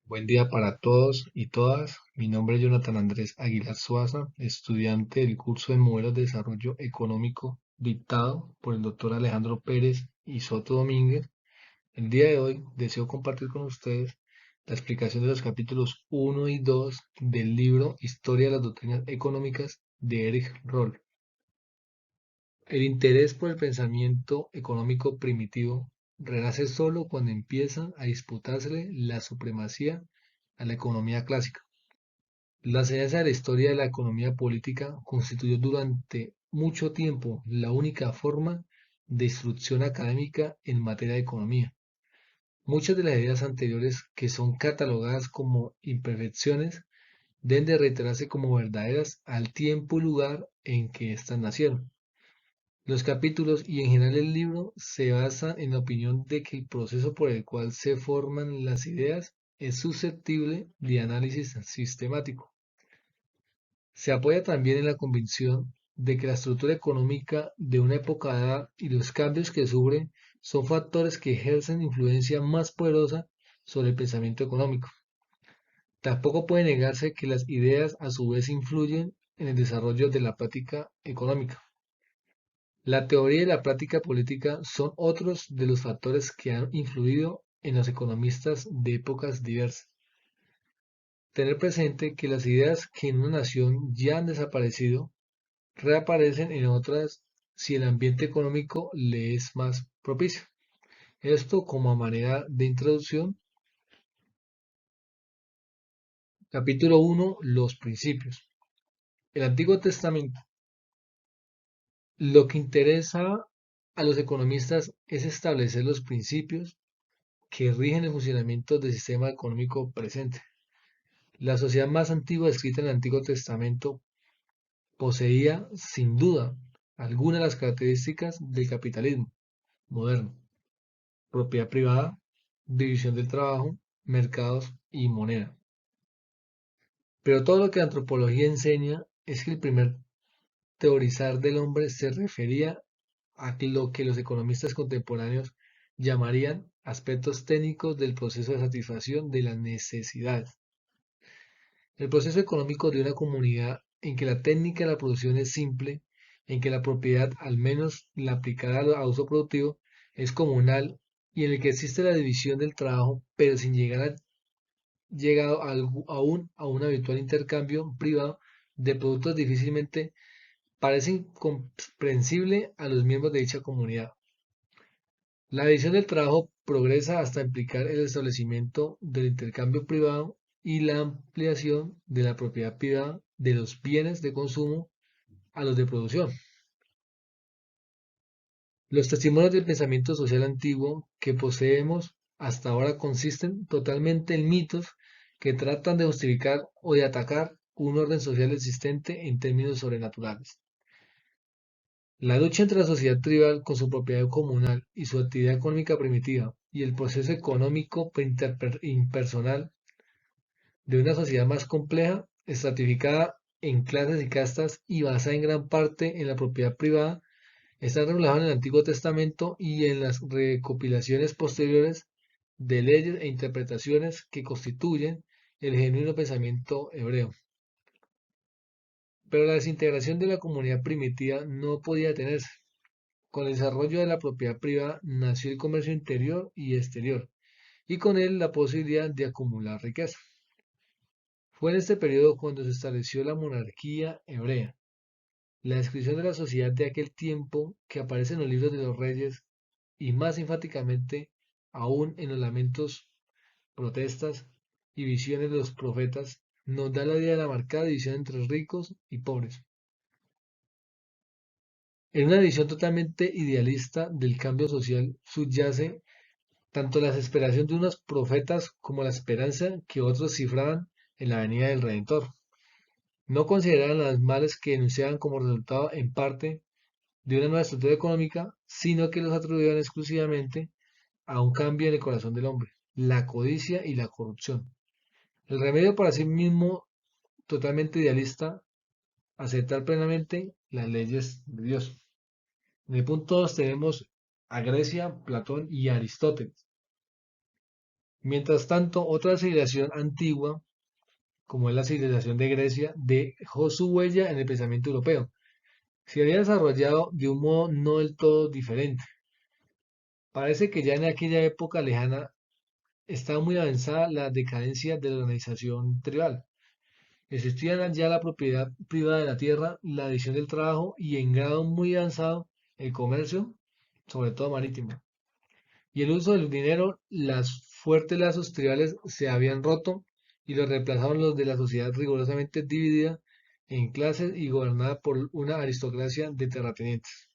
Buen día para todos y todas. Mi nombre es Jonathan Andrés Aguilar Suaza, estudiante del curso de Modelos de Desarrollo Económico dictado por el doctor Alejandro Pérez y Soto Domínguez. El día de hoy deseo compartir con ustedes la explicación de los capítulos 1 y 2 del libro Historia de las Doctrinas Económicas de Eric Roll. El interés por el pensamiento económico primitivo renace solo cuando empieza a disputársele la supremacía a la economía clásica. La enseñanza de la historia de la economía política constituyó durante mucho tiempo la única forma de instrucción académica en materia de economía. Muchas de las ideas anteriores que son catalogadas como imperfecciones deben de reiterarse como verdaderas al tiempo y lugar en que éstas nacieron. Los capítulos y en general el libro se basan en la opinión de que el proceso por el cual se forman las ideas es susceptible de análisis sistemático. Se apoya también en la convicción de que la estructura económica de una época dada y los cambios que sufre son factores que ejercen influencia más poderosa sobre el pensamiento económico. Tampoco puede negarse que las ideas a su vez influyen en el desarrollo de la práctica económica. La teoría y la práctica política son otros de los factores que han influido en los economistas de épocas diversas. Tener presente que las ideas que en una nación ya han desaparecido reaparecen en otras si el ambiente económico le es más propicio. Esto como a manera de introducción. Capítulo 1. Los principios. El Antiguo Testamento. Lo que interesa a los economistas es establecer los principios que rigen el funcionamiento del sistema económico presente. La sociedad más antigua descrita en el Antiguo Testamento poseía, sin duda, algunas de las características del capitalismo moderno: propiedad privada, división del trabajo, mercados y moneda. Pero todo lo que la antropología enseña es que el primer teorizar del hombre se refería a lo que los economistas contemporáneos llamarían aspectos técnicos del proceso de satisfacción de las necesidades. El proceso económico de una comunidad en que la técnica de la producción es simple, en que la propiedad, al menos la aplicada a uso productivo, es comunal y en el que existe la división del trabajo, pero sin llegar a llegado aún a un habitual intercambio privado de productos, difícilmente parece incomprensible a los miembros de dicha comunidad. La división del trabajo progresa hasta implicar el establecimiento del intercambio privado y la ampliación de la propiedad privada de los bienes de consumo a los de producción. Los testimonios del pensamiento social antiguo que poseemos hasta ahora consisten totalmente en mitos que tratan de justificar o de atacar un orden social existente en términos sobrenaturales. La lucha entre la sociedad tribal con su propiedad comunal y su actividad económica primitiva y el proceso económico impersonal de una sociedad más compleja, estratificada en clases y castas y basada en gran parte en la propiedad privada, está reflejado en el Antiguo Testamento y en las recopilaciones posteriores de leyes e interpretaciones que constituyen el genuino pensamiento hebreo. Pero la desintegración de la comunidad primitiva no podía detenerse. Con el desarrollo de la propiedad privada nació el comercio interior y exterior, y con él la posibilidad de acumular riqueza. Fue en este periodo cuando se estableció la monarquía hebrea. La descripción de la sociedad de aquel tiempo, que aparece en los libros de los reyes y más enfáticamente aún en los lamentos, protestas y visiones de los profetas, nos da la idea de la marcada división entre ricos y pobres. En una visión totalmente idealista del cambio social subyace tanto la desesperación de unos profetas como la esperanza que otros cifraban en la venida del Redentor. No consideraban las males que denunciaban como resultado en parte de una nueva estructura económica, sino que los atribuían exclusivamente a un cambio en el corazón del hombre: la codicia y la corrupción. El remedio para sí mismo, totalmente idealista: aceptar plenamente las leyes de Dios. En el punto 2 tenemos a Grecia, Platón y Aristóteles. Mientras tanto, otra civilización antigua, como es la civilización de Grecia, dejó su huella en el pensamiento europeo. Se había desarrollado de un modo no del todo diferente. Parece que ya en aquella época lejana estaba muy avanzada la decadencia de la organización tribal. Existía ya la propiedad privada de la tierra, la división del trabajo y en grado muy avanzado el comercio, sobre todo marítimo. Y el uso del dinero, las fuertes lazos tribales se habían roto y los reemplazaron los de la sociedad rigurosamente dividida en clases y gobernada por una aristocracia de terratenientes.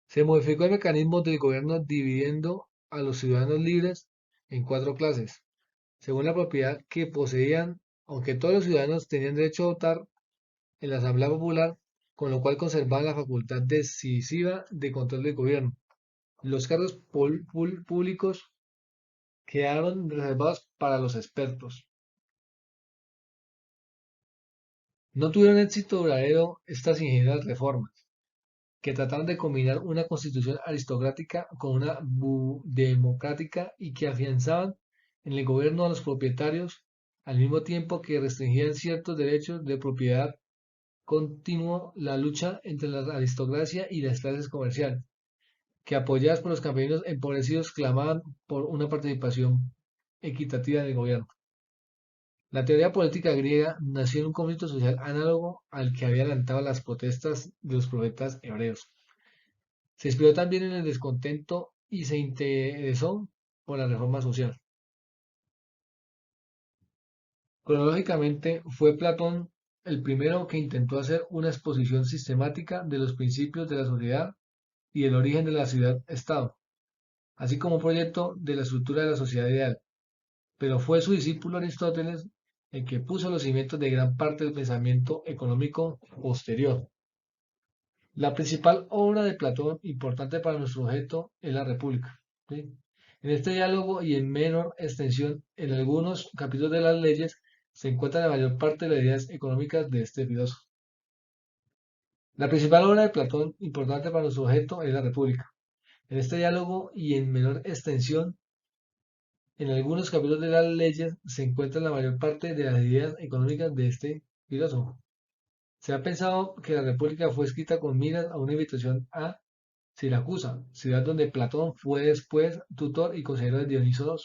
Se modificó el mecanismo del gobierno dividiendo a los ciudadanos libres en cuatro clases, según la propiedad que poseían, aunque todos los ciudadanos tenían derecho a votar en la Asamblea Popular, con lo cual conservaban la facultad decisiva de control del gobierno. Los cargos públicos quedaron reservados para los expertos. No tuvieron éxito duradero estas ingenieras reformas, que trataron de combinar una constitución aristocrática con una democrática y que afianzaban en el gobierno a los propietarios al mismo tiempo que restringían ciertos derechos de propiedad. Continuó la lucha entre la aristocracia y las clases comerciales, que apoyadas por los campesinos empobrecidos clamaban por una participación equitativa del gobierno. La teoría política griega nació en un conflicto social análogo al que había adelantado las protestas de los profetas hebreos. Se inspiró también en el descontento y se interesó por la reforma social. Cronológicamente, fue Platón el primero que intentó hacer una exposición sistemática de los principios de la sociedad y el origen de la ciudad-estado, así como un proyecto de la estructura de la sociedad ideal. Pero fue su discípulo Aristóteles el que puso los cimientos de gran parte del pensamiento económico posterior. La principal obra de Platón, importante para nuestro objeto, es la República. ¿Sí? En este diálogo y en menor extensión, en algunos capítulos de las leyes, se encuentra la mayor parte de las ideas económicas de este filósofo. La principal obra de Platón, importante para nuestro objeto, es la República. En este diálogo y en menor extensión, en algunos capítulos de las leyes, se encuentra la mayor parte de las ideas económicas de este filósofo. Se ha pensado que la República fue escrita con miras a una invitación a Siracusa, ciudad donde Platón fue después tutor y consejero de Dioniso II.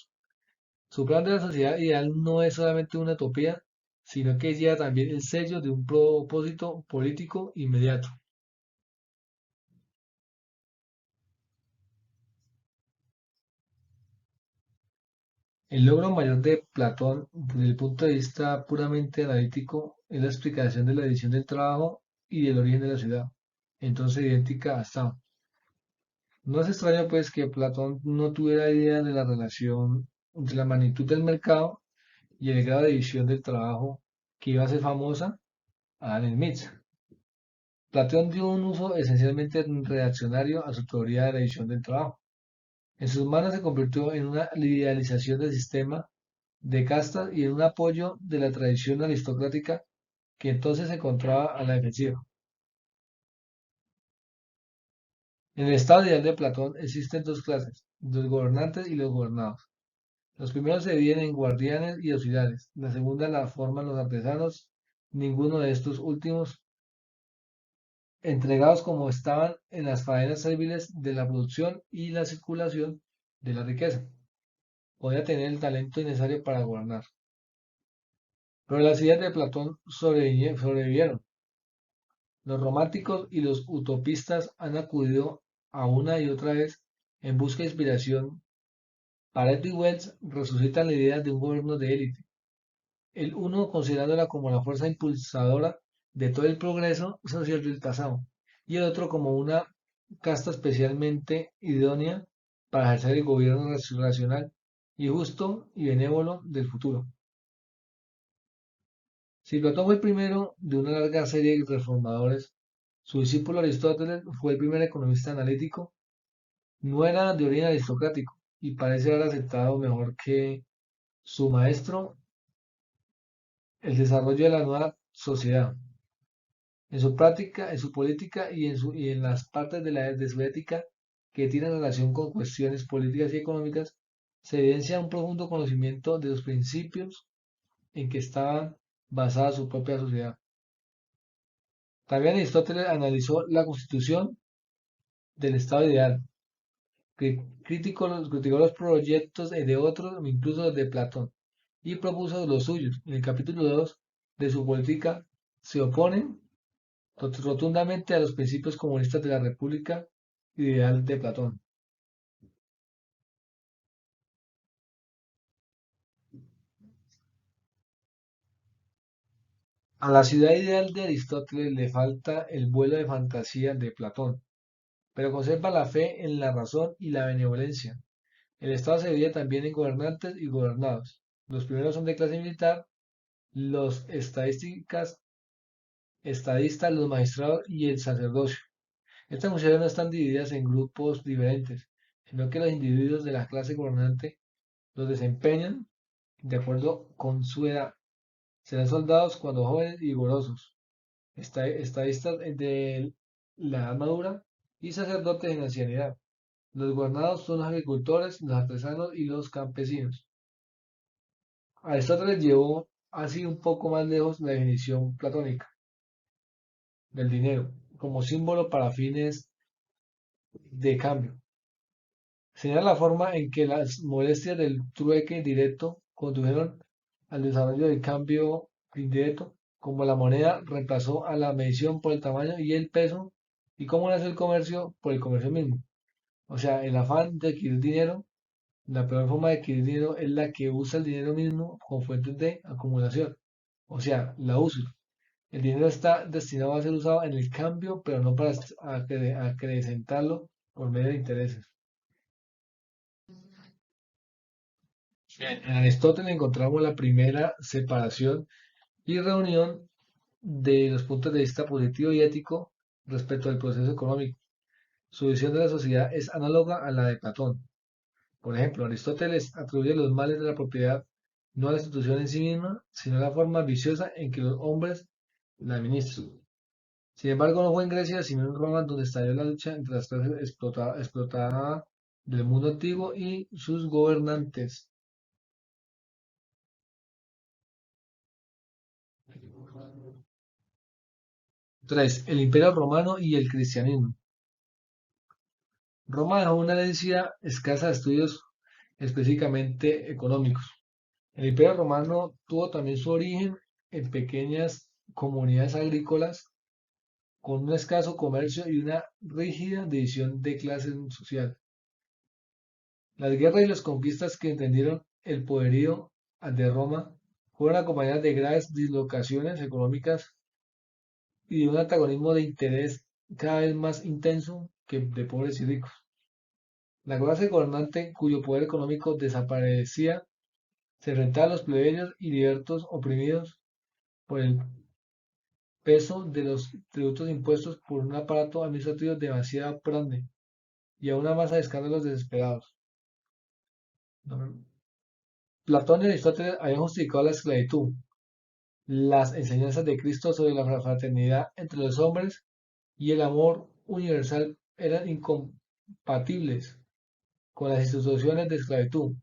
Su plan de la sociedad ideal no es solamente una utopía, sino que lleva también el sello de un propósito político inmediato. El logro mayor de Platón, desde el punto de vista puramente analítico, es la explicación de la división del trabajo y del origen de la ciudad, entonces idéntica a Estado. No es extraño, pues, que Platón no tuviera idea de la relación entre la magnitud del mercado y el grado de división del trabajo que iba a ser famosa a Adam Smith. Platón dio un uso esencialmente reaccionario a su teoría de la división del trabajo. En sus manos se convirtió en una idealización del sistema de castas y en un apoyo de la tradición aristocrática que entonces se encontraba a la defensiva. En el estado ideal de Platón existen dos clases, los gobernantes y los gobernados. Los primeros se dividen en guardianes y auxiliares, la segunda la forman los artesanos, ninguno de estos últimos entregados como estaban en las faenas civiles de la producción y la circulación de la riqueza. Podía tener el talento necesario para gobernar. Pero las ideas de Platón sobrevivieron. Los románticos y los utopistas han acudido a una y otra vez en busca de inspiración. Pareto y Wells resucitan la idea de un gobierno de élite, el uno considerándola como la fuerza impulsadora de todo el progreso social del pasado, y el otro como una casta especialmente idónea para ejercer el gobierno racional y justo y benévolo del futuro. Si Platón fue el primero de una larga serie de reformadores, su discípulo Aristóteles fue el primer economista analítico. No era de origen aristocrático y parece haber aceptado mejor que su maestro el desarrollo de la nueva sociedad. En su práctica, en su política y en las partes de su ética que tienen relación con cuestiones políticas y económicas, se evidencia un profundo conocimiento de los principios en que estaba basada su propia sociedad. También Aristóteles analizó la constitución del Estado ideal, que criticó los proyectos de otros, incluso los de Platón, y propuso los suyos. En el capítulo 2 de su política se oponen rotundamente a los principios comunistas de la República Ideal de Platón. A la ciudad ideal de Aristóteles le falta el vuelo de fantasía de Platón, pero conserva la fe en la razón y la benevolencia. El Estado se divide también en gobernantes y gobernados. Los primeros son de clase militar, los estadistas, los magistrados y el sacerdocio. Estas funciones no están divididas en grupos diferentes, sino que los individuos de la clase gobernante los desempeñan de acuerdo con su edad. Serán soldados cuando jóvenes y vigorosos, estadistas de la edad madura y sacerdotes en ancianidad. Los gobernados son los agricultores, los artesanos y los campesinos. Aristóteles llevó así un poco más lejos la definición platónica del dinero como símbolo para fines de cambio. Señala la forma en que las molestias del trueque directo condujeron al desarrollo del cambio indirecto, como la moneda reemplazó a la medición por el tamaño y el peso, y cómo nace el comercio por el comercio mismo. O sea, el afán de adquirir dinero, la peor forma de adquirir dinero es la que usa el dinero mismo con fuentes de acumulación, o sea, la uso. El dinero está destinado a ser usado en el cambio, pero no para acrecentarlo por medio de intereses. En Aristóteles encontramos la primera separación y reunión de los puntos de vista positivo y ético respecto al proceso económico. Su visión de la sociedad es análoga a la de Platón. Por ejemplo, Aristóteles atribuye los males de la propiedad no a la institución en sí misma, sino a la forma viciosa en que los hombres la administran. Sin embargo, no fue en Grecia, sino en Roma, donde estalló la lucha entre las clases explotadas del mundo antiguo y sus gobernantes. 3. El Imperio Romano y el cristianismo. Roma dejó una herencia escasa de estudios específicamente económicos. El Imperio Romano tuvo también su origen en pequeñas comunidades agrícolas con un escaso comercio y una rígida división de clase social. Las guerras y las conquistas que entendieron el poderío de Roma fueron acompañadas de graves dislocaciones económicas y de un antagonismo de interés cada vez más intenso que de pobres y ricos. La clase gobernante, cuyo poder económico desaparecía, se enfrentaba a los plebeyos y libertos oprimidos por el peso de los tributos impuestos por un aparato administrativo demasiado grande y a una masa de escándalos desesperados. Platón y Aristóteles habían justificado la esclavitud, las enseñanzas de Cristo sobre la fraternidad entre los hombres y el amor universal eran incompatibles con las instituciones de esclavitud,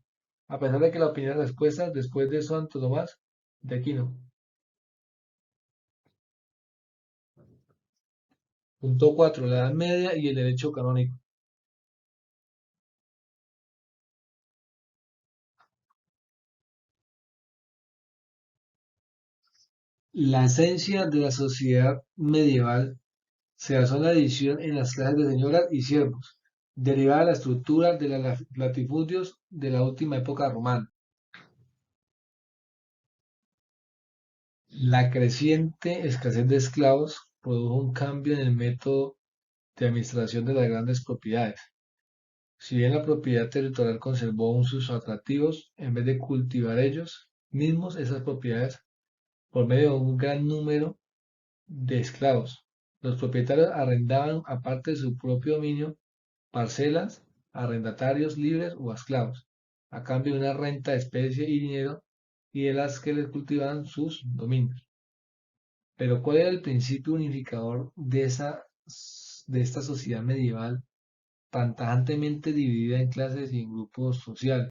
a pesar de que la opinión respuesta después de Santo Tomás de Aquino. Punto 4. La Edad Media y el derecho canónico. La esencia de la sociedad medieval se basó en la división en las clases de señoras y siervos, derivada de la estructura de los latifundios de la última época romana. La creciente escasez de esclavos produjo un cambio en el método de administración de las grandes propiedades. Si bien la propiedad territorial conservó aún sus atractivos, en vez de cultivar ellos mismos esas propiedades por medio de un gran número de esclavos, los propietarios arrendaban, aparte de su propio dominio, parcelas a arrendatarios libres o a esclavos, a cambio de una renta de especie y dinero y de las que les cultivaban sus dominios. Pero ¿cuál era el principio unificador de esta sociedad medieval tan tajantemente dividida en clases y en grupos sociales?